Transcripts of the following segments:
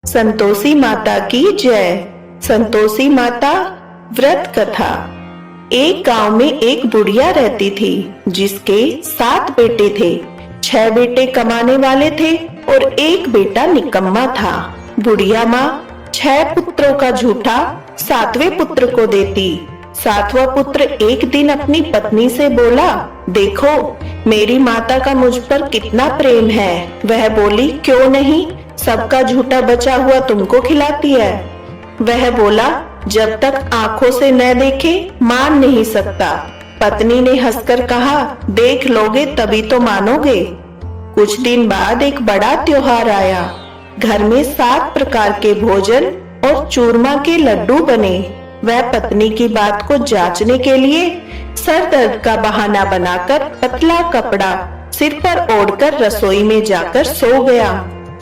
संतोषी माता की जय। संतोषी माता व्रत कथा। एक गांव में एक बुढ़िया रहती थी जिसके 7 बेटे थे। 6 बेटे कमाने वाले थे और एक बेटा निकम्मा था। बुढ़िया माँ 6 पुत्रों का झूठा 7वें पुत्र को देती। 7वां पुत्र एक दिन अपनी पत्नी से बोला, देखो मेरी माता का मुझ पर कितना प्रेम है। वह बोली, क्यों नहीं, सबका झूठा बचा हुआ तुमको खिलाती है। वह बोला, जब तक आंखों से न देखे मान नहीं सकता। पत्नी ने हंसकर कहा, देख लोगे तभी तो मानोगे। कुछ दिन बाद एक बड़ा त्योहार आया। घर में 7 प्रकार के भोजन और चूरमा के लड्डू बने। वह पत्नी की बात को जांचने के लिए सर दर्द का बहाना बनाकर पतला कपड़ा सिर पर ओढ़कर रसोई में जाकर सो गया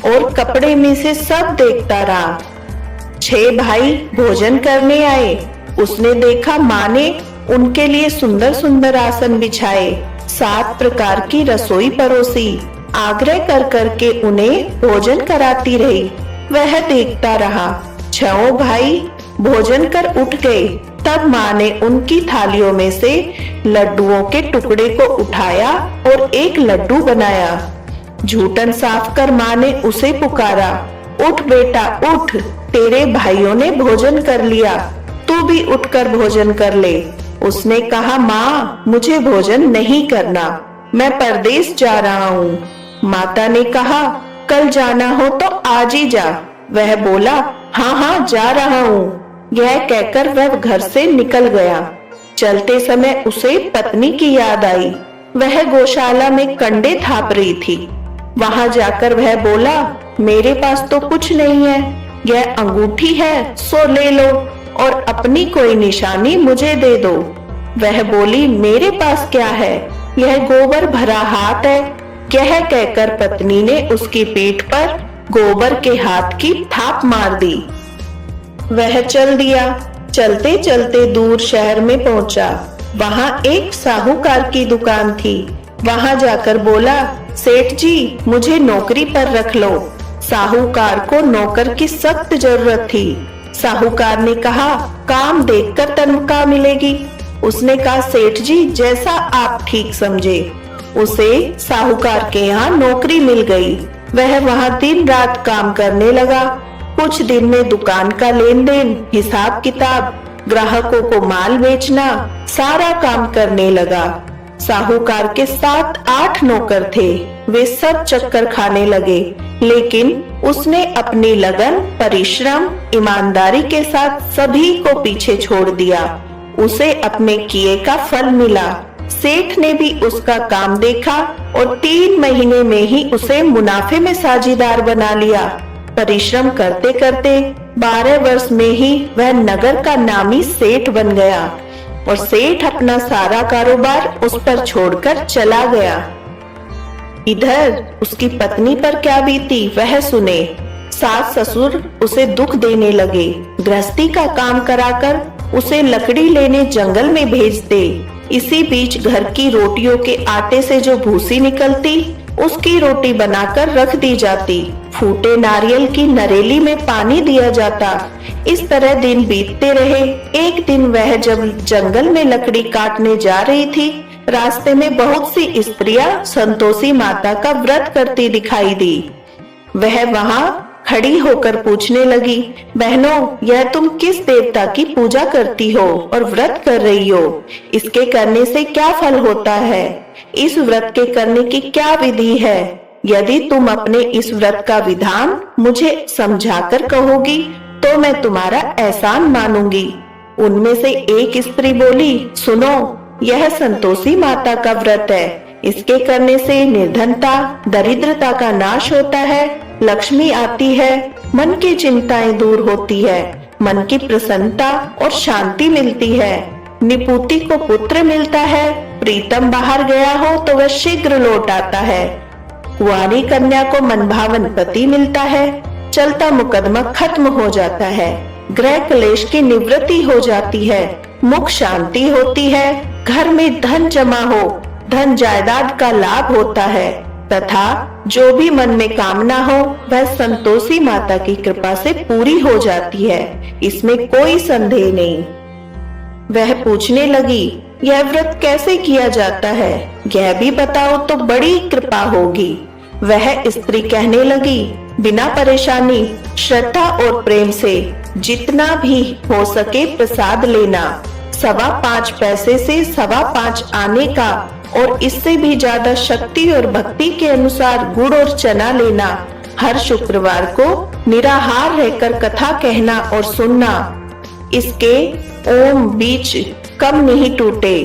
और कपड़े में से सब देखता रहा। 6 भाई भोजन करने आए। उसने देखा माँ ने उनके लिए सुंदर सुंदर आसन बिछाए, 7 प्रकार की रसोई परोसी, आग्रह कर करके उन्हें भोजन कराती रही। वह देखता रहा। 6 भाई भोजन कर उठ गए। तब माँ ने उनकी थालियों में से लड्डुओं के टुकड़े को उठाया और एक लड्डू बनाया। जूठन साफ कर माँ ने उसे पुकारा, उठ बेटा उठ, तेरे भाइयों ने भोजन कर लिया, तू भी उठकर भोजन कर ले। उसने कहा, माँ मुझे भोजन नहीं करना, मैं परदेश जा रहा हूँ। माता ने कहा, कल जाना हो तो आज ही जा। वह बोला, हाँ हाँ जा रहा हूँ। यह कहकर वह घर से निकल गया। चलते समय उसे पत्नी की याद आई। वह गौशाला में कंडे थाप रही थी। वहां जाकर वह बोला, मेरे पास तो कुछ नहीं है, यह अंगूठी है सो ले लो और अपनी कोई निशानी मुझे दे दो। वह बोली, मेरे पास क्या है, यह गोबर भरा हाथ है। यह कहकर पत्नी ने उसकी पीठ पर गोबर के हाथ की थाप मार दी। वह चल दिया। चलते चलते दूर शहर में पहुंचा। वहां एक साहूकार की दुकान थी। वहां जाकर बोला, सेठ जी मुझे नौकरी पर रख लो। साहूकार को नौकर की सख्त जरूरत थी। साहूकार ने कहा, काम देखकर तनख्वाह मिलेगी। उसने कहा, सेठ जी जैसा आप ठीक समझे। उसे साहूकार के यहाँ नौकरी मिल गई। वह वहां दिन रात काम करने लगा। कुछ दिन में दुकान का लेन देन, हिसाब किताब, ग्राहकों को माल बेचना, सारा काम करने लगा। साहूकार के 7-8 नौकर थे। वे सब चक्कर खाने लगे, लेकिन उसने अपनी लगन, परिश्रम, ईमानदारी के साथ सभी को पीछे छोड़ दिया। उसे अपने किए का फल मिला। सेठ ने भी उसका काम देखा और 3 महीने में ही उसे मुनाफे में साझीदार बना लिया। परिश्रम करते करते 12 वर्ष में ही वह नगर का नामी सेठ बन गया और सेठ अपना सारा कारोबार उस पर छोड़कर चला गया। इधर उसकी पत्नी पर क्या बीती वह सुने। सास ससुर उसे दुख देने लगे। गृहस्थी का काम कराकर उसे लकड़ी लेने जंगल में भेजते। इसी बीच घर की रोटियों के आटे से जो भूसी निकलती उसकी रोटी बनाकर रख दी जाती। फूटे नारियल की नरेली में पानी दिया जाता। इस तरह दिन बीतते रहे। एक दिन वह जब जंगल में लकड़ी काटने जा रही थी, रास्ते में बहुत सी स्त्रियां संतोषी माता का व्रत करती दिखाई दी। वह वहां खड़ी होकर पूछने लगी, बहनों यह तुम किस देवता की पूजा करती हो और व्रत कर रही हो? इसके करने से क्या फल होता है? इस व्रत के करने की क्या विधि है? यदि तुम अपने इस व्रत का विधान मुझे समझाकर कहोगी तो मैं तुम्हारा एहसान मानूंगी। उनमें से एक स्त्री बोली, सुनो यह संतोषी माता का व्रत है। इसके करने से निर्धनता, दरिद्रता का नाश होता है, लक्ष्मी आती है, मन की चिंताएं दूर होती है, मन की प्रसन्नता और शांति मिलती है, निपुति को पुत्र मिलता है, प्रीतम बाहर गया हो तो वह शीघ्र लौट आता है, कुंवारी कन्या को मनभावन पति मिलता है, चलता मुकदमा खत्म हो जाता है, ग्रह क्लेश की निवृत्ति हो जाती है, मुख शांति होती है, घर में धन जमा हो, धन जायदाद का लाभ होता है, तथा जो भी मन में कामना हो वह संतोषी माता की कृपा से पूरी हो जाती है, इसमें कोई संदेह नहीं। वह पूछने लगी, यह व्रत कैसे किया जाता है, यह भी बताओ तो बड़ी कृपा होगी। वह स्त्री कहने लगी, बिना परेशानी, श्रद्धा और प्रेम से जितना भी हो सके प्रसाद लेना, 5.25 पैसे से 5.25 आने का, और इससे भी ज्यादा शक्ति और भक्ति के अनुसार गुड़ और चना लेना। हर शुक्रवार को निराहार रहकर कथा कहना और सुनना। इसके ओम बीच कम नहीं टूटे।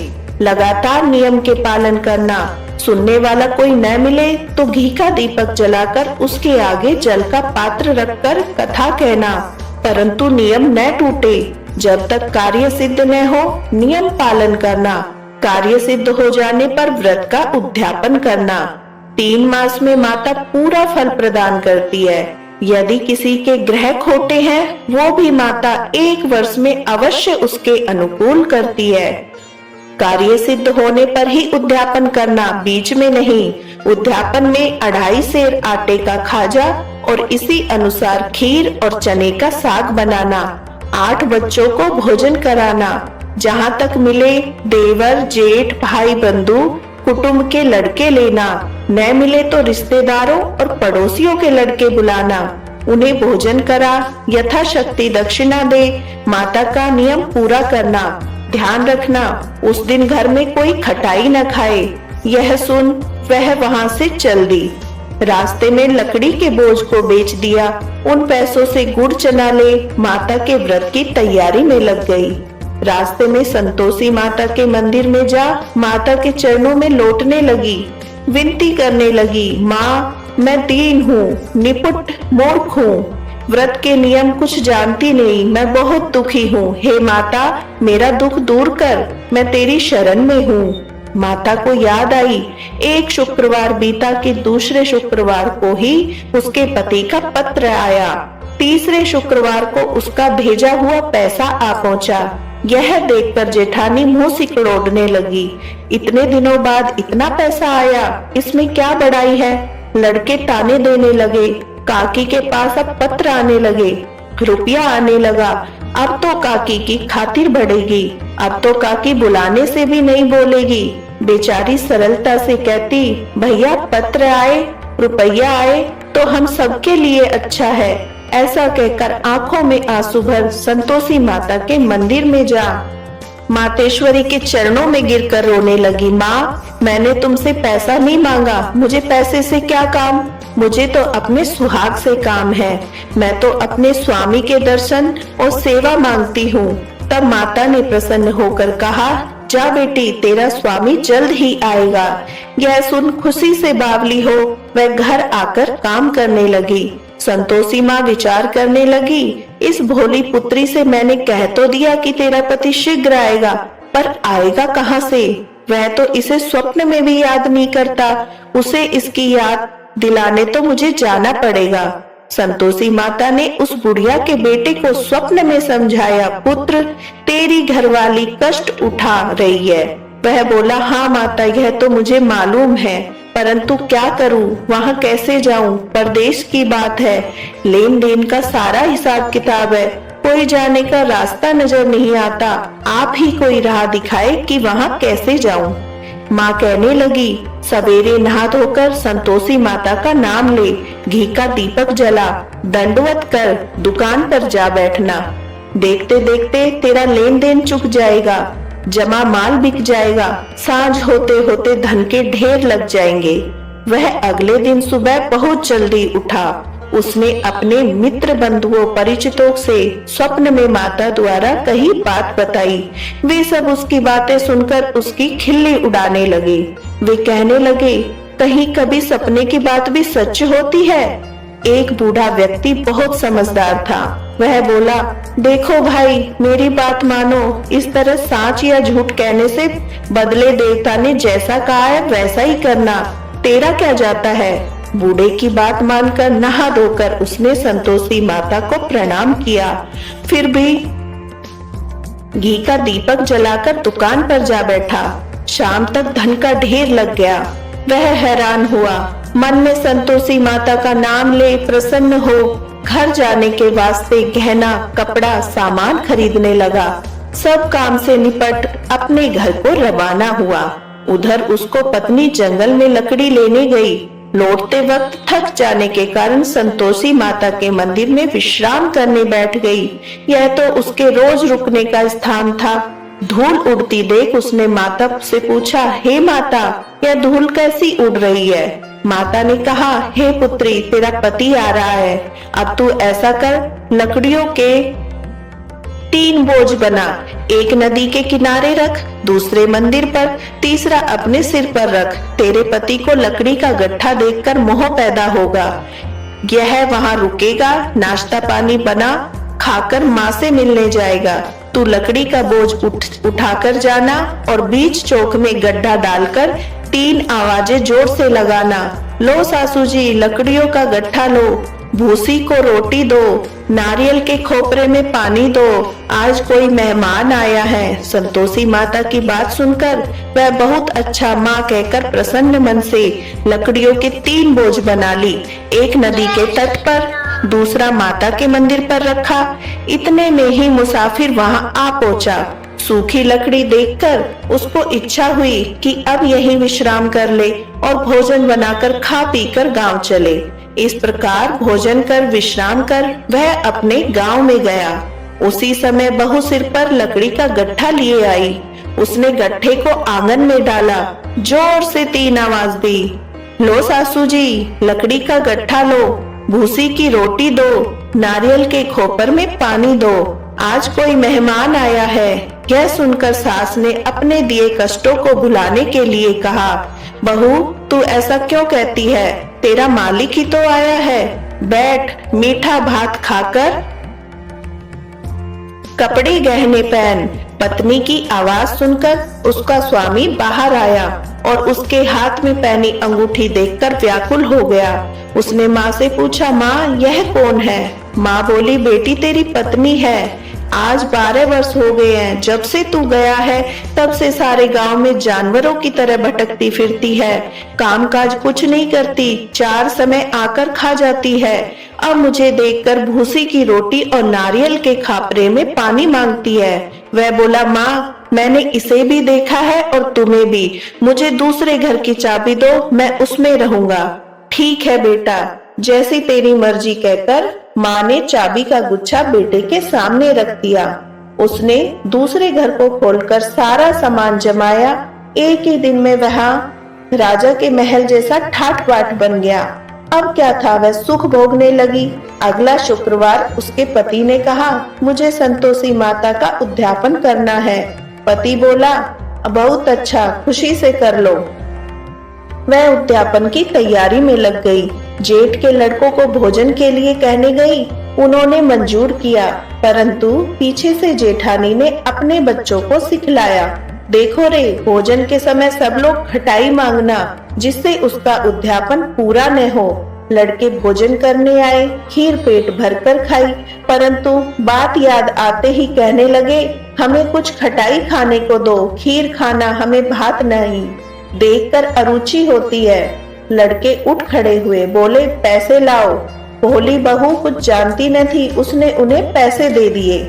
लगातार नियम के पालन करना। सुनने वाला कोई न मिले तो घी का दीपक जलाकर उसके आगे जल का पात्र रखकर कथा कहना, परंतु नियम न टूटे। जब तक कार्य सिद्ध न हो नियम पालन करना। कार्य सिद्ध हो जाने पर व्रत का उद्यापन करना। 3 मास में माता पूरा फल प्रदान करती है। यदि किसी के ग्रह खोटे हैं वो भी माता 1 वर्ष में अवश्य उसके अनुकूल करती है। कार्य सिद्ध होने पर ही उद्यापन करना, बीच में नहीं। उद्यापन में 2.5 सेर आटे का खाजा और इसी अनुसार खीर और चने का साग बनाना। 8 बच्चों को भोजन कराना। जहाँ तक मिले देवर, जेठ, भाई, बंधु, कुटुंब के लड़के लेना। न मिले तो रिश्तेदारों और पड़ोसियों के लड़के बुलाना। उन्हें भोजन करा, यथाशक्ति दक्षिणा दे। माता का नियम पूरा करना। ध्यान रखना उस दिन घर में कोई खटाई न खाए। यह सुन वह वहां से चल दी। रास्ते में लकड़ी के बोझ को बेच दिया। उन पैसों से गुड़ चना ले माता के व्रत की तैयारी में लग गई। रास्ते में संतोषी माता के मंदिर में जा माता के चरणों में लौटने लगी। विनती करने लगी, माँ मैं दीन हूँ, निपुट मूर्ख हूँ, व्रत के नियम कुछ जानती नहीं, मैं बहुत दुखी हूँ। हे माता मेरा दुख दूर कर, मैं तेरी शरण में हूँ। माता को याद आई, एक शुक्रवार बीता कि दूसरे शुक्रवार को ही उसके पति का पत्र आया। तीसरे शुक्रवार को उसका भेजा हुआ पैसा आ पहुँचा। यह देखकर जेठानी मुंह सिकुड़ने लगी। इतने दिनों बाद इतना पैसा आया, इसमें क्या बड़ाई है। लड़के ताने देने लगे। काकी के पास अब पत्र आने लगे, रुपया आने लगा। अब तो काकी की खातिर बढ़ेगी। अब तो काकी बुलाने से भी नहीं बोलेगी। बेचारी सरलता से कहती, भैया पत्र आए, रुपया आए तो हम सबके लिए अच्छा है। ऐसा कहकर आंखों में आंसू भर संतोषी माता के मंदिर में जा मातेश्वरी के चरणों में गिरकर रोने लगी। माँ मैंने तुमसे पैसा नहीं मांगा, मुझे पैसे से क्या काम, मुझे तो अपने सुहाग से काम है। मैं तो अपने स्वामी के दर्शन और सेवा मांगती हूँ। तब माता ने प्रसन्न होकर कहा, जा बेटी तेरा स्वामी जल्द ही आएगा। यह सुन खुशी से बावली हो वह घर आकर काम करने लगी। संतोषी माँ विचार करने लगी, इस भोली पुत्री से मैंने कह तो दिया कि तेरा पति शीघ्र आएगा, पर आएगा कहाँ से। वह तो इसे स्वप्न में भी याद नहीं करता। उसे इसकी याद दिलाने तो मुझे जाना पड़ेगा। संतोषी माता ने उस बुढ़िया के बेटे को स्वप्न में समझाया, पुत्र तेरी घरवाली कष्ट उठा रही है। वह बोला, हाँ माता यह तो मुझे मालूम है, परंतु क्या करूं, वहां कैसे जाऊं, परदेश की बात है, लेन देन का सारा हिसाब किताब है, कोई जाने का रास्ता नजर नहीं आता। आप ही कोई राह दिखाए कि वहां कैसे जाऊं। माँ कहने लगी, सवेरे नहा धोकर संतोषी माता का नाम ले, घी का दीपक जला, दंडवत कर दुकान पर जा बैठना। देखते देखते तेरा लेन देन चुक जाएगा, जमा माल बिक जाएगा, सांझ होते होते धन के ढेर लग जाएंगे। वह अगले दिन सुबह बहुत जल्दी उठा। उसने अपने मित्र बंधुओं परिचितों से स्वप्न में माता द्वारा कही बात बताई। वे सब उसकी बातें सुनकर उसकी खिल्ली उड़ाने लगे। वे कहने लगे, कहीं कभी सपने की बात भी सच होती है। एक बूढ़ा व्यक्ति बहुत समझदार था। वह बोला, देखो भाई मेरी बात मानो, इस तरह साच या झूठ कहने से बदले देवता ने जैसा कहा है वैसा ही करना, तेरा क्या जाता है। बूढ़े की बात मानकर नहा धोकर उसने संतोषी माता को प्रणाम किया। फिर भी घी का दीपक जलाकर दुकान पर जा बैठा। शाम तक धन का ढेर लग गया। वह हैरान हुआ, मन में संतोषी माता का नाम ले प्रसन्न हो घर जाने के वास्ते गहना कपड़ा सामान खरीदने लगा। सब काम से निपट अपने घर को रवाना हुआ। उधर उसको पत्नी जंगल में लकड़ी लेने गई। लौटते वक्त थक जाने के कारण संतोषी माता के मंदिर में विश्राम करने बैठ गई। यह तो उसके रोज रुकने का स्थान था। धूल उड़ती देख उसने माता से पूछा, हे माता, यह धूल कैसी उड़ रही है? माता ने कहा, हे पुत्री, तेरा पति आ रहा है। अब तू ऐसा कर, लकड़ियों के 3 बोझ बना, एक नदी के किनारे रख, दूसरे मंदिर पर, तीसरा अपने सिर पर रख। तेरे पति को लकड़ी का गट्ठा देखकर मोह पैदा होगा। यह वहां रुकेगा, नाश्ता पानी बना खाकर माँ से मिलने जाएगा। तू लकड़ी का बोझ उठाकर जाना और बीच चौक में गड्ढा डालकर 3 आवाजें जोर से लगाना। लो सासू जी, लकड़ियों का गट्ठा लो, भूसी को रोटी दो, नारियल के खोपरे में पानी दो, आज कोई मेहमान आया है। संतोषी माता की बात सुनकर वह बहुत अच्छा माँ कहकर प्रसन्न मन से लकड़ियों के 3 बोझ बना ली। एक नदी के तट पर, दूसरा माता के मंदिर पर रखा। इतने में ही मुसाफिर वहां आ पहुंचा। सूखी लकड़ी देखकर उसको इच्छा हुई कि अब यहीं विश्राम कर ले और भोजन बनाकर खा पीकर गांव चले। इस प्रकार भोजन कर विश्राम कर वह अपने गांव में गया। उसी समय बहू सिर पर लकड़ी का गट्ठा लिए आई। उसने गट्ठे को आंगन में डाला, जोर से 3 आवाज दी, लो सासू जी, लकड़ी का गट्ठा लो, भूसी की रोटी दो, नारियल के खोपर में पानी दो, आज कोई मेहमान आया है। यह सुनकर सास ने अपने दिए कष्टों को भुलाने के लिए कहा, बहू, तू ऐसा क्यों कहती है? तेरा मालिक ही तो आया है। बैठ, मीठा भात खाकर कपड़े गहने पहन। पत्नी की आवाज सुनकर उसका स्वामी बाहर आया और उसके हाथ में पहनी अंगूठी देखकर व्याकुल हो गया। उसने माँ से पूछा, माँ, यह कौन है? माँ बोली, बेटी, तेरी पत्नी है। आज 12 वर्ष हो गए हैं जब से तू गया है, तब से सारे गांव में जानवरों की तरह भटकती फिरती है, काम काज कुछ नहीं करती, 4 समय आकर खा जाती है। अब मुझे देखकर भूसी की रोटी और नारियल के खापरे में पानी मांगती है। वह बोला, माँ, मैंने इसे भी देखा है और तुम्हें भी। मुझे दूसरे घर की चाबी दो, मैं उसमें रहूंगा। ठीक है बेटा, जैसी तेरी मर्जी कहकर माँ ने चाबी का गुच्छा बेटे के सामने रख दिया। उसने दूसरे घर को खोलकर सारा सामान जमाया। एक ही दिन में वहाँ राजा के महल जैसा ठाट बाट बन गया। अब क्या था, वह सुख भोगने लगी। अगला शुक्रवार उसके पति ने कहा, मुझे संतोषी माता का उद्यापन करना है। पति बोला, बहुत अच्छा, खुशी से कर लो। वह उद्यापन की तैयारी में लग गई। जेठ के लड़कों को भोजन के लिए कहने गई। उन्होंने मंजूर किया, परंतु पीछे से जेठानी ने अपने बच्चों को सिखलाया, देखो रे, भोजन के समय सब लोग खटाई मांगना, जिससे उसका उद्यापन पूरा न हो। लड़के भोजन करने आए, खीर पेट भरकर खाई, परंतु बात याद आते ही कहने लगे, हमें कुछ खटाई खाने को दो, खीर खाना, हमें भात नहीं। देखकर अरुचि होती है। लड़के उठ खड़े हुए, बोले, पैसे लाओ। भोली बहू कुछ जानती न थी, उसने उन्हें पैसे दे दिए।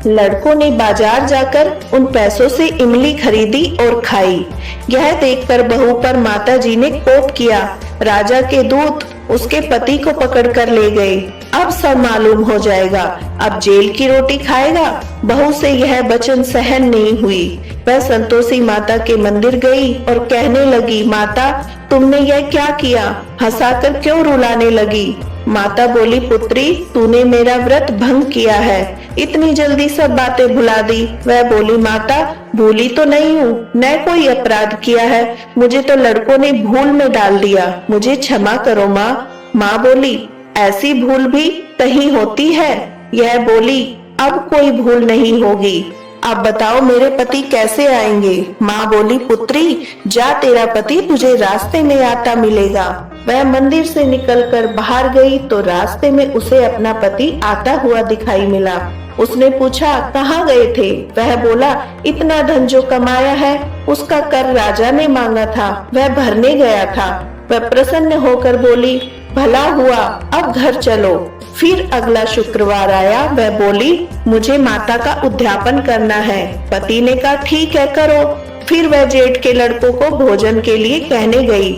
लड़कों ने बाजार जाकर उन पैसों से इमली खरीदी और खाई। यह देखकर बहू पर माताजी ने कोप किया। राजा के दूत उसके पति को पकड़कर ले गए। अब सब मालूम हो जाएगा, अब जेल की रोटी खाएगा। बहू से यह वचन सहन नहीं हुई। वह संतोषी माता के मंदिर गई और कहने लगी, माता, तुमने यह क्या किया? हंसाकर क्यों रुलाने लगी? माता बोली, पुत्री, तूने मेरा व्रत भंग किया है, इतनी जल्दी सब बातें भुला दी। वह बोली, माता, भूली तो नहीं हूँ, न कोई अपराध किया है, मुझे तो लड़कों ने भूल में डाल दिया, मुझे क्षमा करो माँ। माँ बोली, ऐसी भूल भी कहीं होती है? यह बोली, अब कोई भूल नहीं होगी। अब बताओ मेरे पति कैसे आएंगे? माँ बोली, पुत्री, जा, तेरा पति तुझे रास्ते में आता मिलेगा। वह मंदिर से निकलकर बाहर गई तो रास्ते में उसे अपना पति आता हुआ दिखाई मिला। उसने पूछा, कहाँ गए थे? वह बोला, इतना धन जो कमाया है उसका कर राजा ने मांगा था, वह भरने गया था। वह प्रसन्न होकर बोली, भला हुआ, अब घर चलो। फिर अगला शुक्रवार आया। वह बोली, मुझे माता का उद्यापन करना है। पति ने कहा, ठीक है, करो। फिर वह जेठ के लड़कों को भोजन के लिए कहने गई।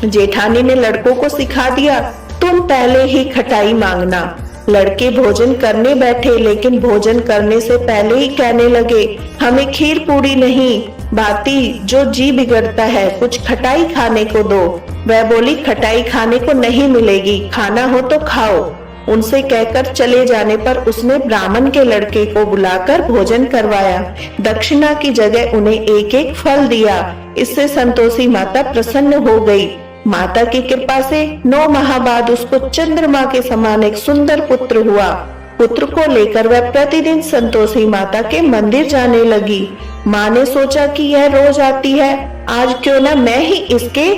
जेठानी ने लड़कों को सिखा दिया, तुम पहले ही खटाई मांगना। लड़के भोजन करने बैठे, लेकिन भोजन करने से पहले ही कहने लगे, हमें खीर पूरी नहीं, बाती जो जी बिगड़ता है, कुछ खटाई खाने को दो। वह बोली, खटाई खाने को नहीं मिलेगी, खाना हो तो खाओ। उनसे कहकर चले जाने पर उसने ब्राह्मण के लड़के को बुलाकर भोजन करवाया। दक्षिणा की जगह उन्हें एक एक फल दिया। इससे संतोषी माता प्रसन्न हो गई। माता की कृपा से 9 माह बाद उसको चंद्रमा के समान एक सुंदर पुत्र हुआ। पुत्र को लेकर वह प्रतिदिन संतोषी माता के मंदिर जाने लगी। माँ ने सोचा कि यह रोज आती है, आज क्यों ना मैं ही इसके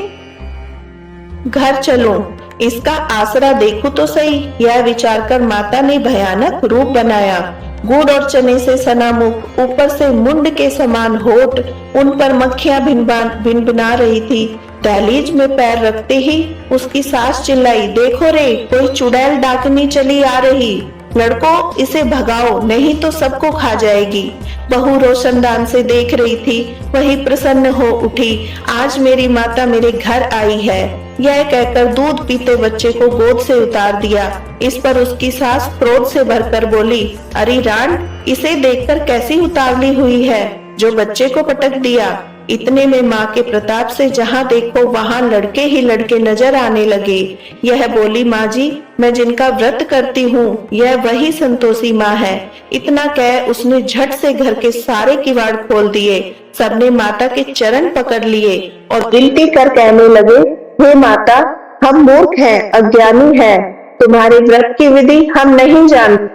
घर चलूं, इसका आसरा देखूं तो सही। यह विचार कर माता ने भयानक रूप बनाया। गुड़ और चने से सना मुख, ऊपर से मुंड के समान होठ, उन पर मक्खियां भिनभिना रही थी। दहलीज में पैर रखते ही उसकी सास चिल्लाई, देखो रे, कोई चुड़ैल डाकनी चली आ रही, लड़कों इसे भगाओ, नहीं तो सबको खा जाएगी। बहू रोशनदान से देख रही थी, वही प्रसन्न हो उठी, आज मेरी माता मेरे घर आई है। यह कहकर दूध पीते बच्चे को गोद से उतार दिया। इस पर उसकी सास क्रोध से भरकर बोली, अरे रान, इसे देखकर कैसी उतावली हुई है, जो बच्चे को पटक दिया। इतने में माँ के प्रताप से जहाँ देखो वहाँ लड़के ही लड़के नजर आने लगे। यह बोली, माँ जी, मैं जिनका व्रत करती हूँ यह वही संतोषी माँ है। इतना कह उसने झट से घर के सारे किवाड़ खोल दिए। सबने माता के चरण पकड़ लिए और विनती कर कहने लगे, हे माता, हम मूर्ख हैं, अज्ञानी हैं, तुम्हारे व्रत की विधि हम नहीं जानते,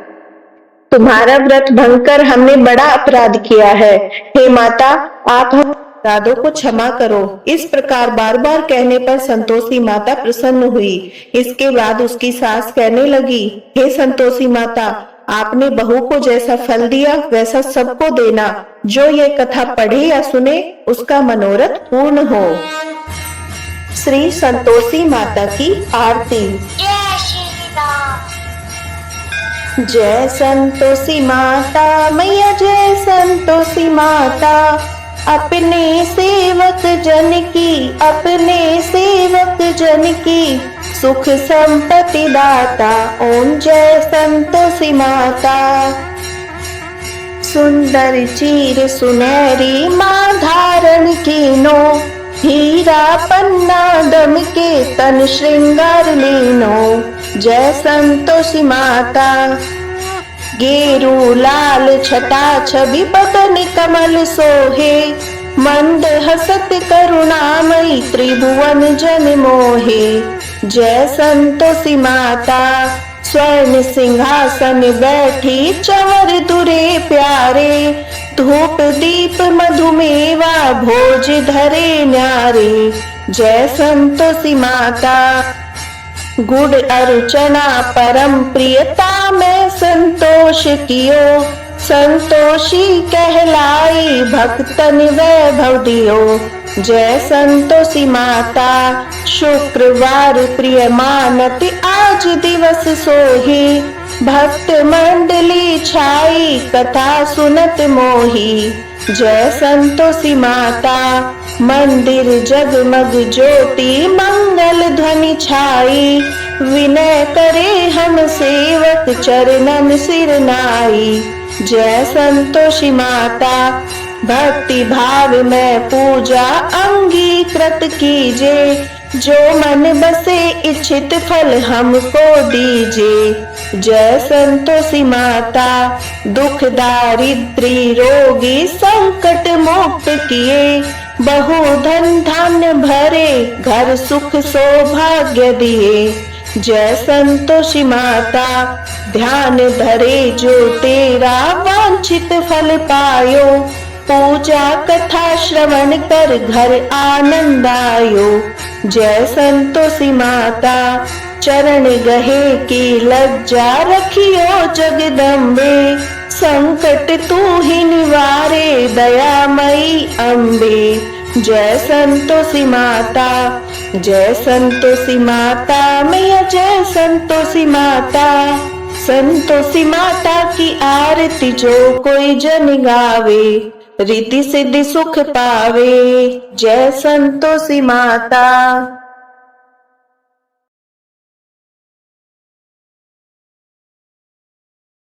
तुम्हारा व्रत भंग कर हमने बड़ा अपराध किया है। हे माता, आप हम अपराधों को क्षमा करो। इस प्रकार बार बार कहने पर संतोषी माता प्रसन्न हुई। इसके बाद उसकी सास कहने लगी, हे संतोषी माता, आपने बहू को जैसा फल दिया वैसा सबको देना। जो ये कथा पढ़े या सुने उसका मनोरथ पूर्ण हो। श्री संतोषी माता की आरती। जय संतोषी माता मैया, जय संतोषी माता, अपने सेवक जन की, अपने सेवक जन की सुख संपत्ति दाता। ओम जय संतोषी माता। सुंदर चीर सुनहरी माँ धारण कीनो, हीरा पन्ना दम के तन श्रृंगार लीनो। जय संतोषी माता। गेरू लाल छटा छवि बदन कमल सोहे, मंद हसत करुणामयी त्रिभुवन जन मोहे। जय संतोषी माता। स्वर्ण सिंहासन बैठी चवर दुरे प्यारे, धूप दीप मधुमेवा भोज धरे न्यारे। जय संतोषी माता। गुड़ अर्चना परम प्रियता में संतोष कियो, संतोषी कहलाई भक्तन वैभव दियो। जय संतोषी माता। शुक्रवार प्रिय मानत आज दिवस सोही, भक्त मंडली छाई कथा सुनत मोही। जय संतोषी माता। मंदिर जगमग ज्योति मंगल ध्वनि छाई, विनय करे हम सेवक चरणन सिर नाई। जय संतोषी माता। भक्ति भाव में पूजा अंगीकृत कीजे, जो मन बसे इच्छित फल हमको दीजे। जय संतोषी माता। दुख दारिद्री रोगी संकट मुक्त किए, बहु धन धान्य भरे घर सुख सौभाग्य दिए। जय संतोषी माता। ध्यान धरे जो तेरा वांछित फल पायो, पूजा कथा श्रवण कर घर आनंद आयो। जय संतोषी माता, चरण गहे की लज्जा रखियो जगदम्बे, संकट तू ही निवारे दयामयी अम्बे। जय संतोषी माता, जय संतोषी माता, मैया जय संतोषी माता। संतोषी माता की आरती जो कोई जन गावे, रिद्धि सिद्धि सुख पावे। जय संतोषी माता।